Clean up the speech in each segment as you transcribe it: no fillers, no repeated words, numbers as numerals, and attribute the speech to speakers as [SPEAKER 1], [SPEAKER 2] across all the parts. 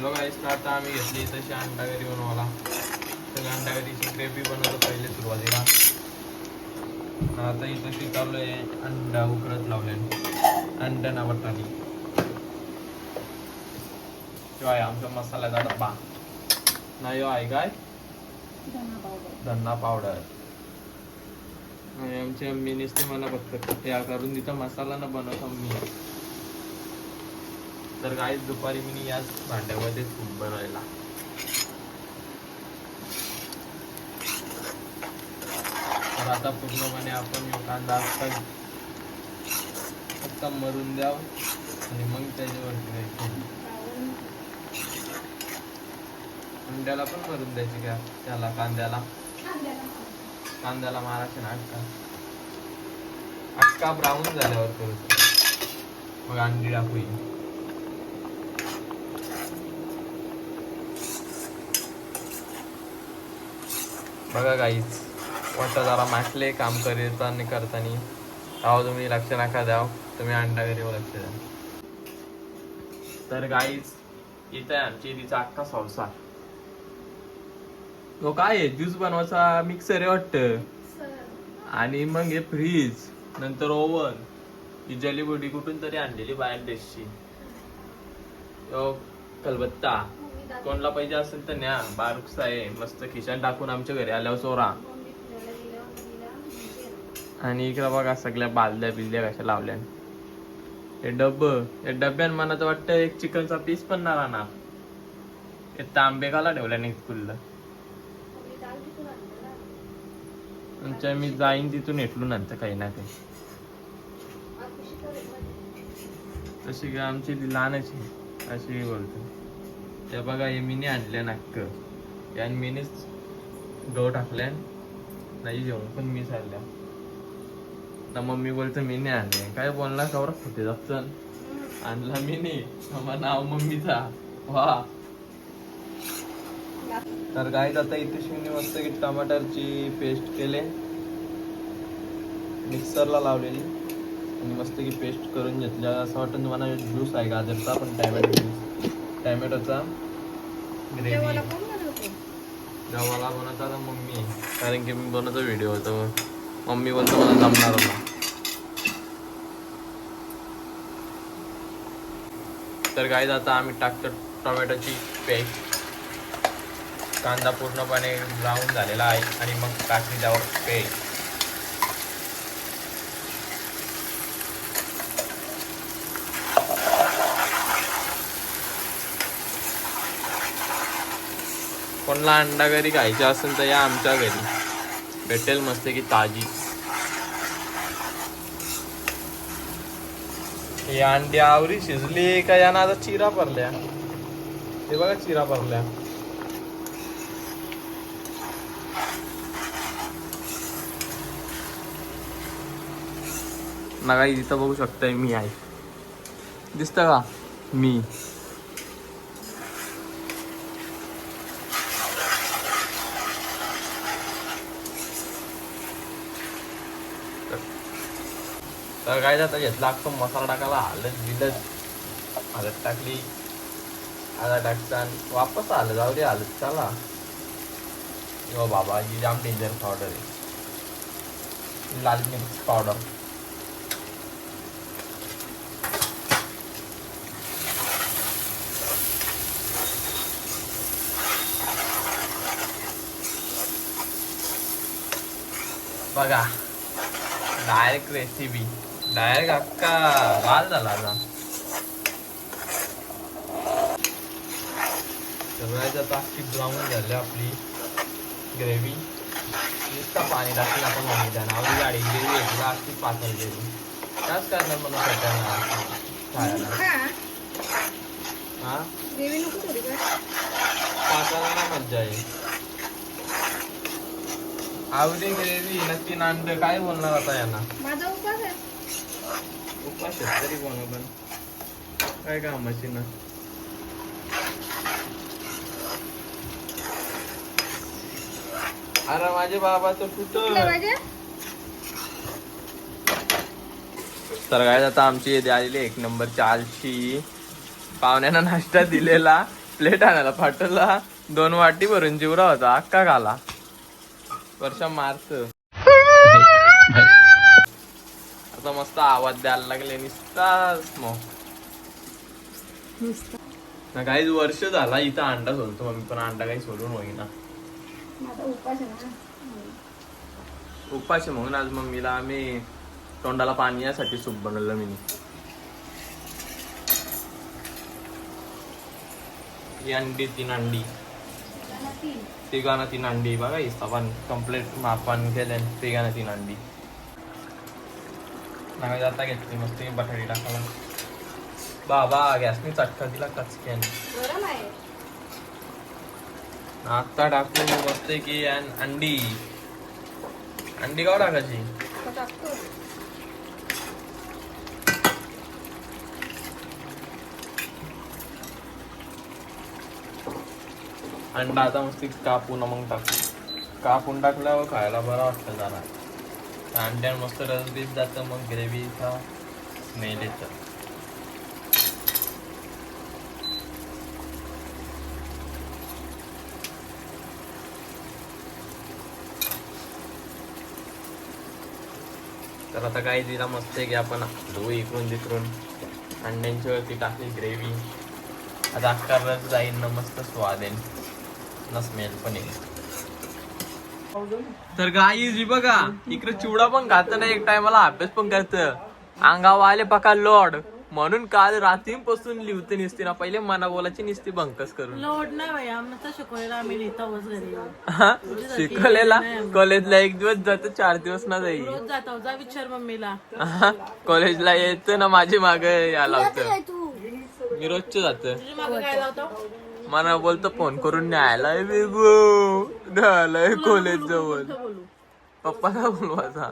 [SPEAKER 1] बघा इसला आता आम्ही घेतली तशी अंडा करी बनवायला. तर अंडा करीची ग्रेव्ही बनवतो पहिले सुरुवातीला. आता इथं चालू आहे अंडा उकडत लावले अंडा ना वटाणी. शिवाय आमचा मसाल्याचा डब्बा नाही आहे काय धना पावडर. आणि आमच्या मम्मीनेच ते मला फक्त त्या करून तिथं मसाला न बनवतो मी. तर गाईस दुपारी मी याच भांड्यामध्ये सूप बनवायला. तर आता पूर्णपणे आपण कांदा फक्त मरून द्याव आणि मग त्याच्यावरती अंड्याला पण मरून द्यायची का त्याला कांद्याला मारायचे ना अक्का ब्राऊन झाल्यावर करू मग अंडी टाकू. बघा गाईच वाटतं जरा माटले काम करताना अहो तुम्ही लक्ष नका द्याव. तुम्ही अंडा घरी लक्ष द्या. तर गाईच इथं आहे आमची तिचा अख्खा संसार. तो काय आहे ज्यूस बनवायचा मिक्सर आहे वाटत. आणि मग हे फ्रीज नंतर ओव्हन ही जलीबुडी कुठून तरी आणलेली बाहेर देशची. कलबत्ता कोणला पाहिजे असेल तर न्या. बारूकसा आहे मस्त खिशात टाकून आमच्या घरी आल्यावर चोरा. आणि इकडे बघा सगळ्या बालद्या बिलद्या कशा लावल्या. हे डब्यान मला तर वाटतं एक चिकनचा पीस पण ना राहणार. हे तांबे खाला ठेवल्या नाही फुल्ल. आमच्या मी जाईन तिथून हेटलून नंतर काही ना काही. तशी काय आमची ती लहानच आहे अशी बोलतो. त्या बघा हे मीने आणल्या नाक्क आणि मीनेच गहू टाकल्या नाही जेवण पण मी चालल्या. तर मम्मी बोलतो मी नाही आणले काय बोलणार कवर होते जास्त आणला मी नाही मग नाव मम्मीचा वा. तर गाईत आता इथे शिवणी मस्त की टमाटरची पेस्ट केले मिक्सरला लावलेली आणि मस्त की पेस्ट करून घेतल्या. असं वाटतं तुम्हाला ज्यूस आहे गाजरचा पण टॅमॅटोचा ग्रेव्ही गव्हाला बनवता मम्मी. कारण की मी बनवतो व्हिडिओ होतो मम्मी बोलतो मला जमणार होता. तर गाईज आता आम्ही टाकतो टोमॅटोची पेस्ट. कांदा पूर्णपणे ब्राऊन झालेला आहे आणि मग टाकली त्यावर पेस्ट. कोणाला अंडा घरी खायचा असेल तर या आमच्या घरी भेटेल मस्त की ताजी. ही अंडी आवरी शिजली का या ना आता चिरा पडल्या. हे बघा चिरा पडल्या. ना काही इथं बघू शकताय मी आहे दिसत का मी. तर काय जाता घेतला अख्खा मसाला टाकायला हळद टाकली आता टाकता वापस आलं जाऊ दे हळद चला. हो बाबा ही जाम डेंजर पावडर आहे लाल मिर्च पावडर. बघा डायरेक्ट रेसिपी डायरेक्ट अख्खा लाल झाला आता. सगळ्यात आता अख्खी ब्राऊन झाली आपली ग्रेव्ही. नुसता पाणी टाकून आपण मम्मी द्या नाव गाडी ग्रेव्ही घेतली अख्खी पातळ ग्रेव्ही. त्याच करणार मला खायला हा पातळ ना मज्जा आहे. आवडी ग्रेव्ही नक्की नांद काय बोलणार आता यांना.
[SPEAKER 2] माझा उपास आहे.
[SPEAKER 1] उपास शेतकरी कोण पण काय कामाची ना. अरे माझे बाबा तर कुठं. तर काय आता आमची येते आलेली एक नंबरची आलशी. पाहुण्यांना नाश्ता दिलेला प्लेट आणायला पाठवला 2 वाटी भरून चिवरा होता अक्का खाला. वर्षा मारत आता मस्त आवाज द्यायला लागले नुसताच मग ना. काही वर्ष झाला इथं अंडा सोलतो मम्मी, पण अंडा काही सोडून होईना. उपाशी म्हणून आज मम्मीला आम्ही तोंडाला पाणी यासाठी सूप बनवलं मी. ही अंडी 3 अंडी तिघांना 3 अंडी बघा हिस्सापान कम्प्लीट मापान केले. तिघांना 3 अंडी नागा जाता घेतली मस्त बटाटी टाकायला. बाबा गॅसनी चटका दिला कचक्यान. आता टाकून बसते की अंडी अंडी का टाकायची. अंडा आता मस्त कापून मग टाकू. कापून टाकल्यावर खायला बरं वाटतं जरा. अंड्यान मस्त रस बीस जातं मग ग्रेव्हीचा स्मेल येतं. तर आता काय दिला मस्त आहे की आपण धुवू इकडून तिकडून अंड्यांच्या वरती टाकली ग्रेव्ही. आता अख्खा रस जाईल ना मस्त स्वाद येईल ना स्मेल पण येईल. तर गाई बघा इकडे चिवडा पण खात नाही एक टायमाला अभ्यास पण करत. अंगावर आले पका लोड म्हणून काल रात्रीपासून लिहते निसते ना. पहिले मना बोलायची निसती बंकस करून
[SPEAKER 2] लोड नाही भाई आम्हाला शिकवायला आम्ही लिहितावच घरी.
[SPEAKER 1] शिकवलेला कॉलेजला 1 दिवस जातो 4 दिवस ना जाईल.
[SPEAKER 2] रोज जातो जा विचार मम्मीला.
[SPEAKER 1] कॉलेजला यायचं ना माझी मागे यायला होतं. मी रोजच जात.
[SPEAKER 2] तुझी मागे काय लावतो
[SPEAKER 1] मला बोलतो फोन करून न्यायलाय न्यायलाय कॉलेज जवळ. पप्पाला बोलवायचा.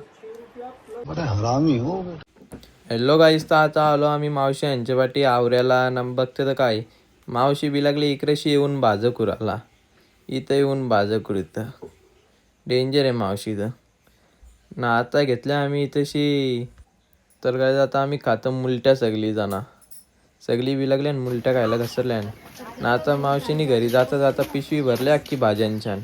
[SPEAKER 1] हॅलो गाईस, तर आता आलो आम्ही मावशी यांच्या पाठी आवऱ्याला. बघते तर काय मावशी बी लागली इकडेशी येऊन भाज कुराला. इथं येऊन भाज कुरित डेंजर आहे मावशी तर ना. आता घेतल्या आम्ही इथंशी. तर काय आता आम्ही खातो मुलट्या सगळी जणा. सगळी बी लागल्या मुलट्या खायला घसरल्या ना. आता मावशीनी घरी जाता जाता पिशवी भरली अख्खी भाज्यांच्या.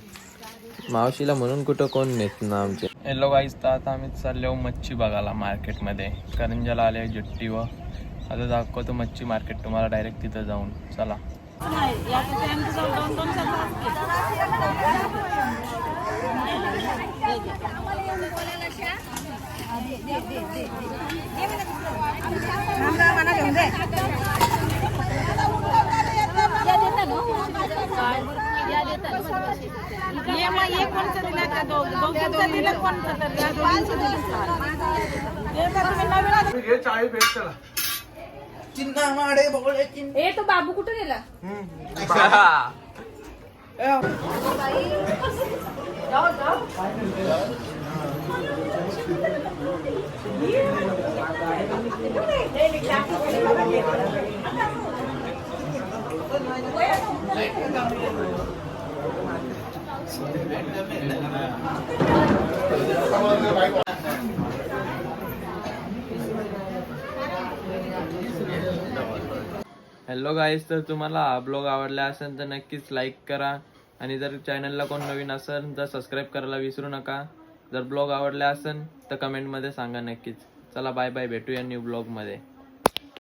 [SPEAKER 1] मावशीला म्हणून कुठं कोण नेत ना आमचे. हॅलो गाईस, तर आता आम्ही चाललो मच्छी बघायला मार्केटमध्ये. करंजाला आले जट्टीवर. आता दाखवतो मच्छी मार्केट तुम्हाला डायरेक्ट तिथं जाऊन. चला.
[SPEAKER 3] ए तो बाबू कुठे गेला.
[SPEAKER 1] हॅलो गाईस, तर तुम्हाला हा ब्लॉग आवडला असेल तर नक्कीच लाईक करा. आणि जर चॅनलला कोण नवीन असेल तर सबस्क्राईब करायला विसरू नका. जर ब्लॉग आवडला असेल तर कमेंटमध्ये सांगा नक्कीच. चला बाय बाय, भेटूया न्यू ब्लॉगमध्ये.